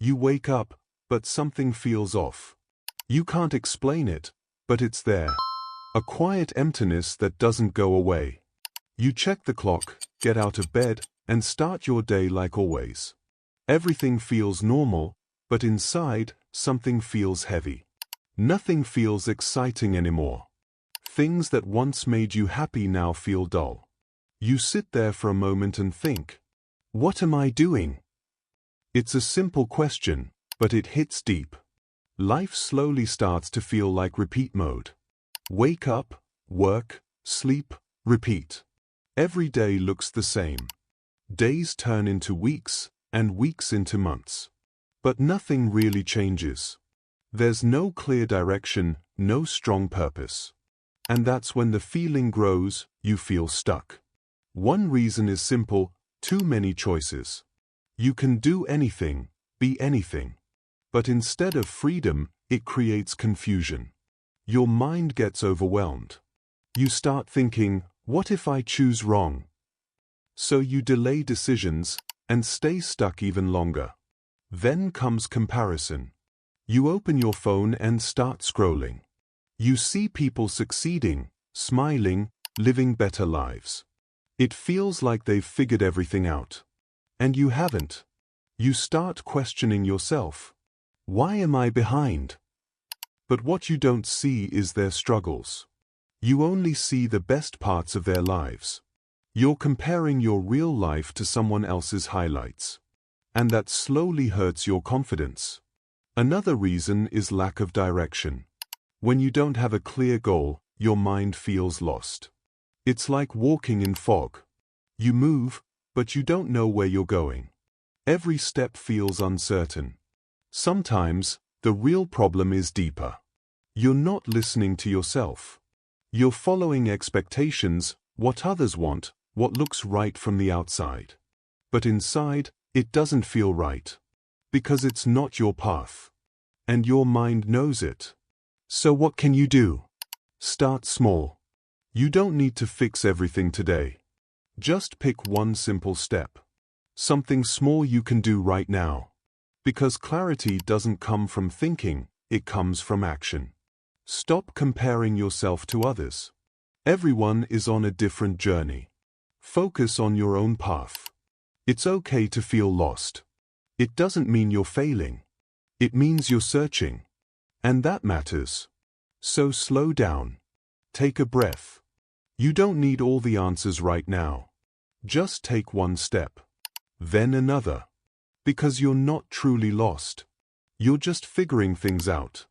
You wake up, but something feels off. You can't explain it, but it's there. A quiet emptiness that doesn't go away. You check the clock, get out of bed, and start your day like always. Everything feels normal, but inside, something feels heavy. Nothing feels exciting anymore. Things that once made you happy now feel dull. You sit there for a moment and think, what am I doing? It's a simple question, but it hits deep. Life slowly starts to feel like repeat mode. Wake up, work, sleep, repeat. Every day looks the same. Days turn into weeks, and weeks into months. But nothing really changes. There's no clear direction, no strong purpose. And that's when the feeling grows, you feel stuck. One reason is simple, too many choices. You can do anything, be anything. But instead of freedom, it creates confusion. Your mind gets overwhelmed. You start thinking, what if I choose wrong? So you delay decisions, and stay stuck even longer. Then comes comparison. You open your phone and start scrolling. You see people succeeding, smiling, living better lives. It feels like they've figured everything out. And you haven't. You start questioning yourself. Why am I behind? But what you don't see is their struggles. You only see the best parts of their lives. You're comparing your real life to someone else's highlights. And that slowly hurts your confidence. Another reason is lack of direction. When you don't have a clear goal, your mind feels lost. It's like walking in fog. You move, but you don't know where you're going. Every step feels uncertain. Sometimes, the real problem is deeper. You're not listening to yourself. You're following expectations, what others want, what looks right from the outside. But inside, it doesn't feel right. Because it's not your path. And your mind knows it. So what can you do? Start small. You don't need to fix everything today. Just pick one simple step. Something small you can do right now. Because clarity doesn't come from thinking, it comes from action. Stop comparing yourself to others. Everyone is on a different journey. Focus on your own path. It's okay to feel lost. It doesn't mean you're failing. It means you're searching. And that matters. So slow down. Take a breath. You don't need all the answers right now. Just take one step. Then another. Because you're not truly lost. You're just figuring things out.